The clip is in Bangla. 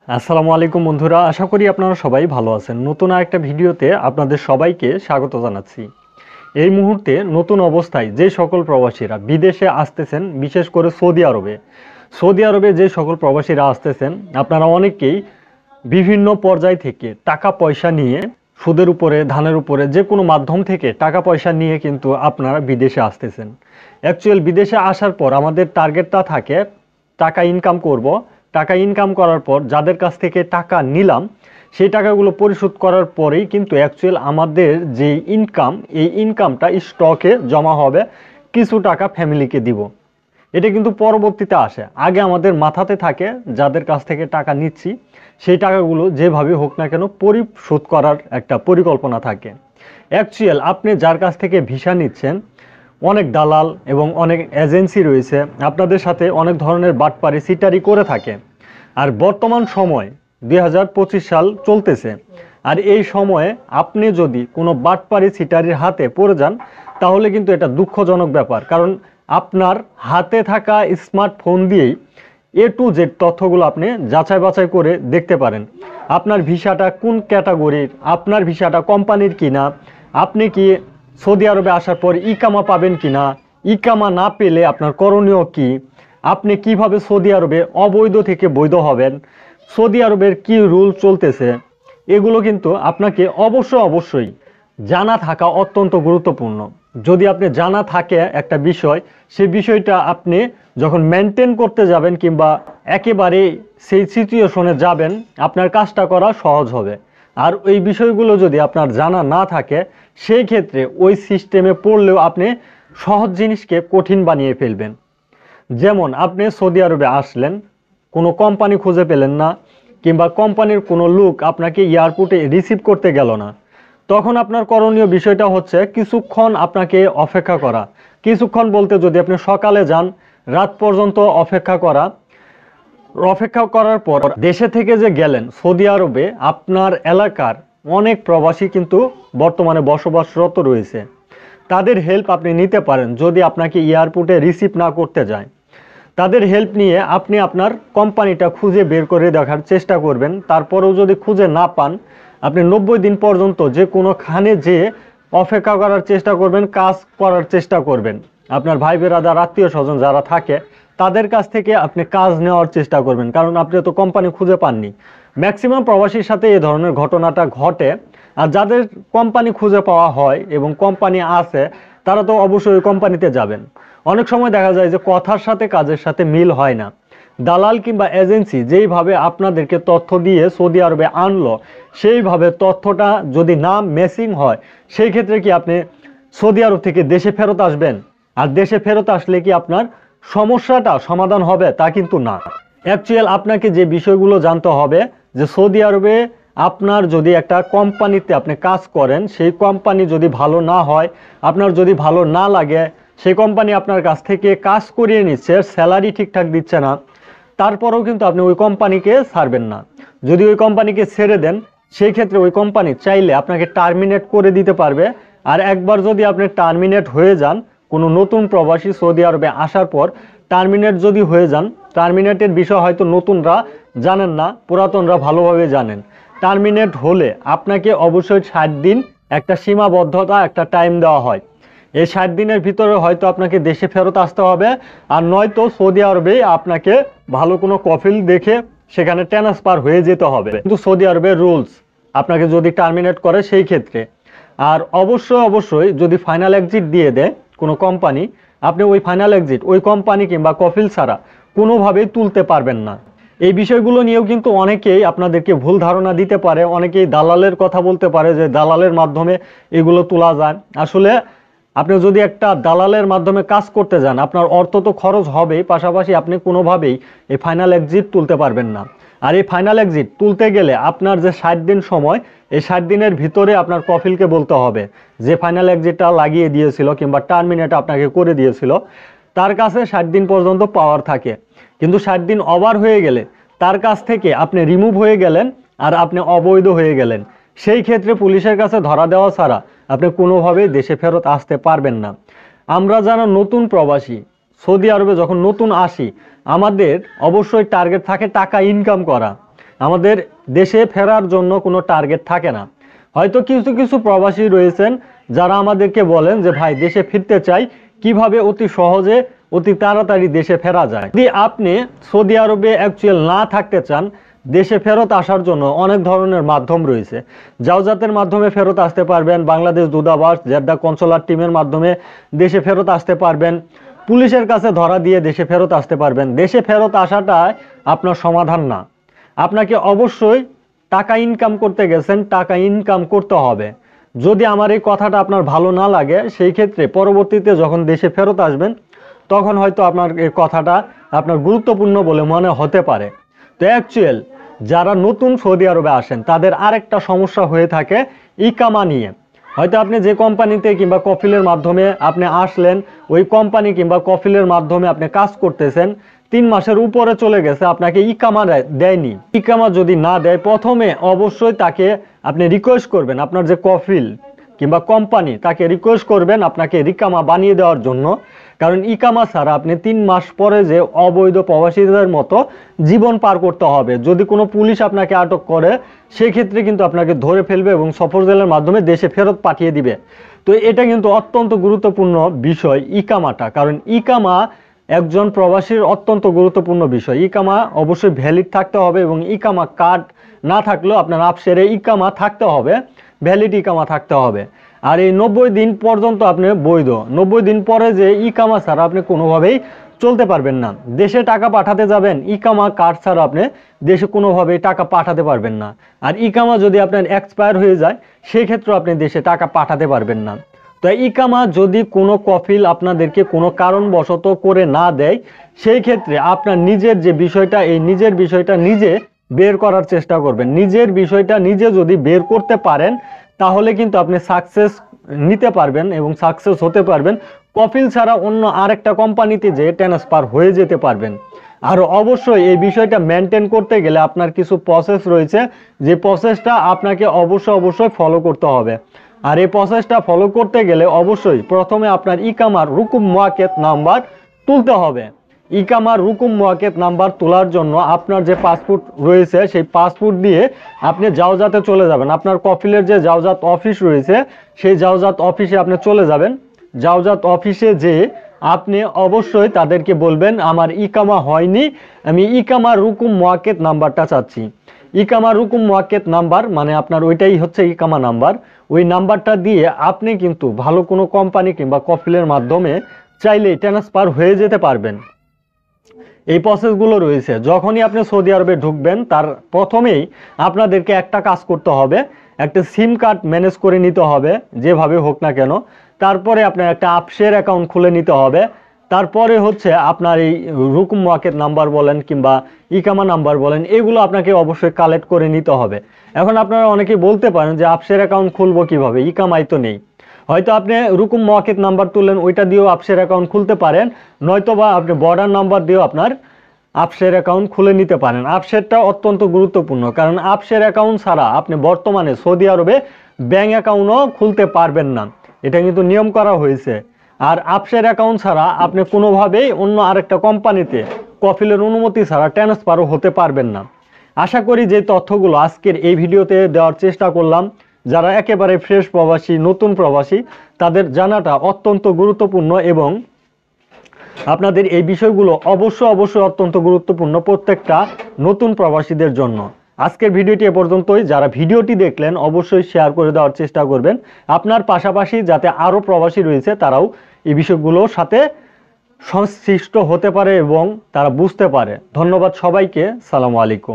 আসসালামু আলাইকুম বন্ধুরা, আশা করি আপনারা সবাই ভালো আছেন। নতুন আরেকটা ভিডিওতে আপনাদের সবাইকে স্বাগত জানাচ্ছি। এই মুহূর্তে নতুন অবস্থায় যে সকল প্রবাসীরা বিদেশে আসতেছেন, বিশেষ করে সৌদি আরবে যে সকল প্রবাসীরা আসতেছেন, আপনারা অনেকেই বিভিন্ন পর্যায় থেকে টাকা পয়সা নিয়ে সুদের উপরে, ধানের উপরে, যে কোনো মাধ্যম থেকে টাকা পয়সা নিয়ে কিন্তু আপনারা বিদেশে আসতেছেন। অ্যাকচুয়াল বিদেশে আসার পর আমাদের টার্গেটটা থাকে টাকা ইনকাম করব। টাকা ইনকাম করার পর যাদের কাছ থেকে টাকা নিলাম সেই টাকাগুলো পরিশোধ করার পরেই কিন্তু অ্যাকচুয়াল আমাদের যে ইনকাম, এই ইনকামটা স্টকে জমা হবে, কিছু টাকা ফ্যামিলিকে দিব। এটা কিন্তু পরবর্তীতে আসে। আগে আমাদের মাথাতে থাকে যাদের কাছ থেকে টাকা নিচ্ছি সেই টাকাগুলো যেভাবে হোক না কেন পরিশোধ করার একটা পরিকল্পনা থাকে। অ্যাকচুয়াল আপনি যার কাছ থেকে ভিসা নিচ্ছেন, অনেক দালাল এবং অনেক এজেন্সি রয়েছে, আপনাদের সাথে অনেক ধরনের বাটপারি সিটারি করে থাকে। আর বর্তমান সময় 2025 সাল চলতেছে, আর এই সময়ে আপনি যদি কোনো বাটপারি সিটারির হাতে পড়ে যান তাহলে কিন্তু এটা দুঃখজনক ব্যাপার। কারণ আপনার হাতে থাকা স্মার্টফোন দিয়েই A to Z তথ্যগুলো আপনি যাচাই বাছাই করে দেখতে পারেন। আপনার ভিসাটা কোন ক্যাটাগরির, আপনার ভিসাটা কোম্পানির কিনা, আপনি কি সৌদি আরবে আসার পর ইকামা পাবেন কিনা, ইকামা না পেলে আপনার করণীয় কি, আপনি কিভাবে সৌদি আরবে অবৈধ থেকে বৈধ হবেন, সৌদি আরবের কি রুল চলতেছে, এগুলো কিন্তু আপনাকে অবশ্যই জানা থাকা অত্যন্ত গুরুত্বপূর্ণ। যদি আপনি জানা থাকে একটা বিষয়, সেই বিষয়টা আপনি যখন মেনটেন করতে যাবেন কিংবা একেবারে সেই সিচুয়েশনে যাবেন, আপনার কাজটা করা সহজ হবে। আর ওই বিষয়গুলো যদি আপনার জানা না থাকে, সেই ক্ষেত্রে ওই সিস্টেমে পড়লেও আপনি সহজ জিনিসকে কঠিন বানিয়ে ফেলবেন। যেমন আপনি সৌদি আরবে আসলেন, কোনো কোম্পানি খুঁজে পেলেন না, কিংবা কোম্পানির কোনো লোক আপনাকে এয়ারপোর্টে রিসিভ করতে গেল না, তখন আপনার করণীয় বিষয়টা হচ্ছে কিছুক্ষণ আপনাকে অপেক্ষা করা। কিছুক্ষণ বলতে, যদি আপনি সকালে যান, রাত পর্যন্ত অপেক্ষা করা। অপেক্ষা করার পর দেশে থেকে যে গেলেন সৌদি আরবে, আপনার এলাকার অনেক প্রবাসী কিন্তু বর্তমানে বসবাসরত রয়েছে, তাদের হেল্প আপনি নিতে পারেন। যদি আপনাকে এয়ারপোর্টে রিসিভ না করতে যায়, তাদের হেল্প নিয়ে আপনি আপনার কোম্পানিটা খুঁজে বের করে দেখার চেষ্টা করবেন। তারপরেও যদি খুঁজে না পান, আপনি 90 দিন পর্যন্ত যে কোনোখানে যেয়ে অপেক্ষা করার চেষ্টা করবেন, কাজ করার চেষ্টা করবেন। আপনার ভাই বেরাদার, আত্মীয় স্বজন যারা থাকে তাদের কাছ থেকে আপনি কাজ নেওয়ার চেষ্টা করবেন, কারণ আপনি তো কোম্পানি খুঁজে পাননি। ম্যাক্সিমাম প্রবাসীর সাথে এই ধরনের ঘটনাটা ঘটে। আর যাদের কোম্পানি খুঁজে পাওয়া হয় এবং কোম্পানি আছে, তারা তো অবশ্যই কোম্পানিতে যাবেন। অনেক সময় দেখা যায় যে কথার সাথে কাজের সাথে মিল হয় না। দালাল কিংবা এজেন্সি যেইভাবে আপনাদেরকে তথ্য দিয়ে সৌদি আরবে আনলো, সেইভাবে তথ্যটা যদি না ম্যাচিং হয়, সেই ক্ষেত্রে কি আপনি সৌদি আরব থেকে দেশে ফেরত আসবেন? আর দেশে ফেরত আসলে কি আপনার সমস্যাটা সমাধান হবে? তা কিন্তু না। অ্যাকচুয়াল আপনাকে যে বিষয়গুলো জানতে হবে, যে সৌদি আরবে আপনার যদি একটা কোম্পানিতে আপনি কাজ করেন, সেই কোম্পানি যদি ভালো না হয়, আপনার যদি ভালো না লাগে, সেই কোম্পানি আপনার কাছ থেকে কাজ করিয়ে নিচ্ছে, স্যালারি ঠিকঠাক দিচ্ছে না, তারপরেও কিন্তু আপনি ওই কোম্পানিকে ছাড়বেন না। যদি ওই কোম্পানিকে ছেড়ে দেন, সেই ক্ষেত্রে ওই কোম্পানি চাইলে আপনাকে টার্মিনেট করে দিতে পারবে। আর একবার যদি আপনি টার্মিনেট হয়ে যান, কোনো নতুন প্রবাসী সৌদি আরবে আসার পর টার্মিনেট যদি হয়ে যান, টার্মিনেটের বিষয় হয়তো নতুনরা জানেন না, পুরাতনরা ভালোভাবে জানেন। টার্মিনেট হলে আপনাকে অবশ্যই 60 দিন একটা সীমাবদ্ধতা, একটা টাইম দেওয়া হয়। এই 60 দিনের ভিতরে হয়তো আপনাকে দেশে ফেরত আসতে হবে, আর নয়তো সৌদি আরবে আপনাকে ভালো কোনো কফিল দেখে সেখানে ট্রান্সফার হয়ে যেতে হবে। কিন্তু সৌদি আরবের রুলস আপনাকে যদি টার্মিনেট করে সেই ক্ষেত্রে। আর অবশ্যই যদি ফাইনাল এক্সিট দিয়ে দেয় কোনো কোম্পানি, আপনি ওই ফাইনাল এক্সিট ওই কোম্পানি কিংবা কফিল ছাড়া কোনোভাবেই তুলতে পারবেন না। এই বিষয়গুলো নিয়েও কিন্তু অনেকেই আপনাদেরকে ভুল ধারণা দিতে পারে, অনেকেই দালালের কথা বলতে পারে যে দালালের মাধ্যমে এগুলো তোলা যায়। আসলে আপনি যদি একটা দালালের মাধ্যমে কাজ করতে যান, আপনার অর্থ তো খরচ হবেই, পাশাপাশি আপনি কোনোভাবেই এই ফাইনাল এক্সিট তুলতে পারবেন না। আর এই ফাইনাল এক্সিট তুলতে গেলে আপনার যে 60 দিন সময়, এই 60 দিনের ভিতরে আপনার কফিলকে বলতে হবে যে ফাইনাল এক্সিটটা লাগিয়ে দিয়েছিল কিংবা টার্মিনেট আপনাকে করে দিয়েছিল, তার কাছে 60 দিন পর্যন্ত পাওয়ার থাকে। কিন্তু 60 দিন ওভার হয়ে গেলে তার কাছ থেকে আপনি রিমুভ হয়ে গেলেন আর আপনি অবৈধ হয়ে গেলেন, সেই ক্ষেত্রে পুলিশের কাছে ধরা দেওয়া ছাড়া আপনি কোনোভাবেই দেশে ফেরত আসতে পারবেন না। আমরা যারা নতুন প্রবাসী, সৌদি আরবে যখন নতুন আসি, আমাদের অবশ্যই টার্গেট থাকে টাকা ইনকাম করা। আমাদের দেশে ফেরার জন্য কোনো টার্গেট থাকে না। হয়তো কিছু কিছু প্রবাসী রয়েছেন যারা আমাদেরকে বলেন যে ভাই দেশে ফিরতে চাই, কিভাবে অতি সহজে অতি তাড়াতাড়ি দেশে ফেরা যায়। যদি আপনি সৌদি আরবে অ্যাকচুয়াল না থাকতে চান, দেশে ফেরত আসার জন্য অনেক ধরনের মাধ্যম রয়েছে। জাওজাতের মাধ্যমে ফেরত আসতে পারবেন, বাংলাদেশ দূতাবাস জেদ্দা কনসুলার টিমের মাধ্যমে দেশে ফেরত আসতে পারবেন, পুলিশের কাছে ধরা দিয়ে দেশে ফেরত আসতে পারবেন। দেশে ফেরত আসাটাই আপনার সমাধান না। আপনাকে অবশ্যই টাকা ইনকাম করতে গেছেন, টাকা ইনকাম করতে হবে। যদি আমার এই কথাটা আপনার ভালো না লাগে, সেই ক্ষেত্রে পরবর্তীতে যখন দেশে ফেরত আসবেন তখন হয়তো আপনার এই কথাটা আপনার গুরুত্বপূর্ণ বলে মনে হতে পারে। তো অ্যাকচুয়াল যারা নতুন সৌদি আরবে আসেন তাদের আরেকটা সমস্যা হয়ে থাকে ইকামা নিয়ে। হয়তো আপনি যে কোম্পানিতে কিংবা কফিলের মাধ্যমে আপনি আসলেন, ওই কোম্পানি কিংবা কফিলের মাধ্যমে আপনি কাজ করতেছেন, 3 মাসের উপরে চলে গেছে, আপনাকে ইকামা দেয়নি। ইকামা যদি না দেয়, প্রথমে অবশ্যই তাকে আপনি রিকোয়েস্ট করবেন, আপনার যে কফিল কিংবা কোম্পানি তাকে রিকোয়েস্ট করবেন আপনাকে ইকামা বানিয়ে দেওয়ার জন্য। কারণ ইকামা ছাড়া আপনি 3 মাস পরে যে অবৈধ প্রবাসীদের মতো জীবন পার করতে হবে। যদি কোনো পুলিশ আপনাকে আটক করে, সেক্ষেত্রে কিন্তু আপনাকে ধরে ফেলবে এবং সফর জেলের মাধ্যমে দেশে ফেরত পাঠিয়ে দিবে। তো এটা কিন্তু অত্যন্ত গুরুত্বপূর্ণ বিষয় ইকামাটা। কারণ ইকামা একজন প্রবাসীর অত্যন্ত গুরুত্বপূর্ণ বিষয়। ইকামা অবশ্যই ভ্যালিড থাকতে হবে এবং ইকামা কার্ড না থাকলেও আপনার আফসেরে ইকামা থাকতে হবে, ভ্যালিড ইকামা থাকতে হবে। আর এই 90 দিন পর্যন্ত আপনি বৈধ। 90 দিন পরে যে ইকামা ছাড়া আপনি কোনোভাবেই চলতে পারবেন না। দেশে টাকা পাঠাতে যাবেন, ইকামা কার্ড ছাড়া আপনি দেশে কোনোভাবেই টাকা পাঠাতে পারবেন না। আর ইকামা যদি আপনার এক্সপায়ার হয়ে যায়, সেই ক্ষেত্রে আপনি দেশে টাকা পাঠাতে পারবেন না। তো ইকামা যদি কোনো কফিল আপনাদেরকে কোনো কারণবশত করে না দেয়, সেই ক্ষেত্রে আপনার নিজের যে বিষয়টা, এই নিজের বিষয়টা নিজে বের করার চেষ্টা করবেন। নিজের বিষয়টা নিজে যদি বের করতে পারেন, তাহলে কিন্তু আপনি সাকসেস নিতে পারবেন এবং সাকসেস হতে পারবেন। কফিল ছাড়া অন্য আরেকটা কোম্পানিতে যে ট্রান্সফার হয়ে যেতে পারবেন। আর অবশ্যই এই বিষয়টা মেনটেন করতে গেলে আপনার কিছু প্রসেস রয়েছে, যে প্রসেসটা আপনাকে অবশ্যই ফলো করতে হবে। আর এই প্রসেসটা ফলো করতে গেলে অবশ্যই প্রথমে আপনার ইকামার রুকুম মুআক্কেদ নাম্বার তুলতে হবে। ইকামার রুকুম মুআক্কেদ নাম্বার তোলার জন্য আপনার যে পাসপোর্ট রয়েছে, সেই পাসপোর্ট দিয়ে আপনি জাওজাতে চলে যাবেন। আপনার কফিলের যে জাওজাত অফিস রয়েছে, সেই জাওজাত অফিসে আপনি চলে যাবেন। জাওজাত অফিসে যে আপনি অবশ্যই তাদেরকে বলবেন আমার ইকামা হয়নি, আমি ইকামার রুকুম মুআক্কেদ নাম্বারটা চাচ্ছি। ইকামা রুকুম মুআক্কেদ নাম্বার মানে আপনার ওইটাই হচ্ছে ইকামা নাম্বার। ওই নাম্বারটা দিয়ে আপনি কিন্তু ভালো কোনো কোম্পানি কিংবা কফিলের মাধ্যমে চাইলেই ট্রান্সফার হয়ে যেতে পারবেন। এই প্রসেসগুলো রয়েছে। যখনই আপনি সৌদি আরবে ঢুকবেন, তার প্রথমেই আপনাদেরকে একটা কাজ করতে হবে, একটা সিম কার্ড ম্যানেজ করে নিতে হবে যেভাবে হোক না কেন। তারপরে আপনার একটা আফসের অ্যাকাউন্ট খুলে নিতে হবে। তারপরে হচ্ছে আপনার এই রুকুম মুআক্কেদ নাম্বার বলেন কিংবা ইকামা নাম্বার বলেন, এগুলো আপনাকে অবশ্যই কালেক্ট করে নিতে হবে। এখন আপনারা অনেকেই বলতে পারেন যে আফসের অ্যাকাউন্ট খুলবো কিভাবে, ইকামাই তো নেই। হয়তো আপনি রুকুম মুআক্কেদ নাম্বার তুললেন, ওইটা দিয়েও আফসের অ্যাকাউন্ট খুলতে পারেন, নয়তোবা আপনি বর্ডার নাম্বার দিয়েও আপনার আফসের অ্যাকাউন্ট খুলে নিতে পারেন। আফসেরটা অত্যন্ত গুরুত্বপূর্ণ, কারণ আফসের অ্যাকাউন্ট ছাড়া আপনি বর্তমানে সৌদি আরবে ব্যাংক অ্যাকাউন্টও খুলতে পারবেন না। এটা কিন্তু নিয়ম করা হয়েছে। আর আফসের অ্যাকাউন্ট ছাড়া আপনি কোনোভাবেই অন্য আরেকটা কোম্পানিতে কফিলের অনুমতি ছাড়া ট্রান্সফারও হতে পারবেন না। আশা করি যে তথ্যগুলো আজকের এই ভিডিওতে দেওয়ার চেষ্টা করলাম, যারা একেবারে ফ্রেশ প্রবাসী, নতুন প্রবাসী, তাদের জানাটা অত্যন্ত গুরুত্বপূর্ণ এবং আপনাদের এই বিষয়গুলো অবশ্যই অত্যন্ত গুরুত্বপূর্ণ প্রত্যেকটা নতুন প্রবাসীদের জন্য। আজকের ভিডিওটি এ পর্যন্তই। যারা ভিডিওটি দেখলেন অবশ্যই শেয়ার করে দেওয়ার চেষ্টা করবেন, আপনার পাশাপাশি যাতে আরও প্রবাসী রয়েছে তারাও এই বিষয়গুলোর সাথে সংশ্লিষ্ট হতে পারে এবং তারা বুঝতে পারে। ধন্যবাদ সবাইকে। সালামু আলাইকুম।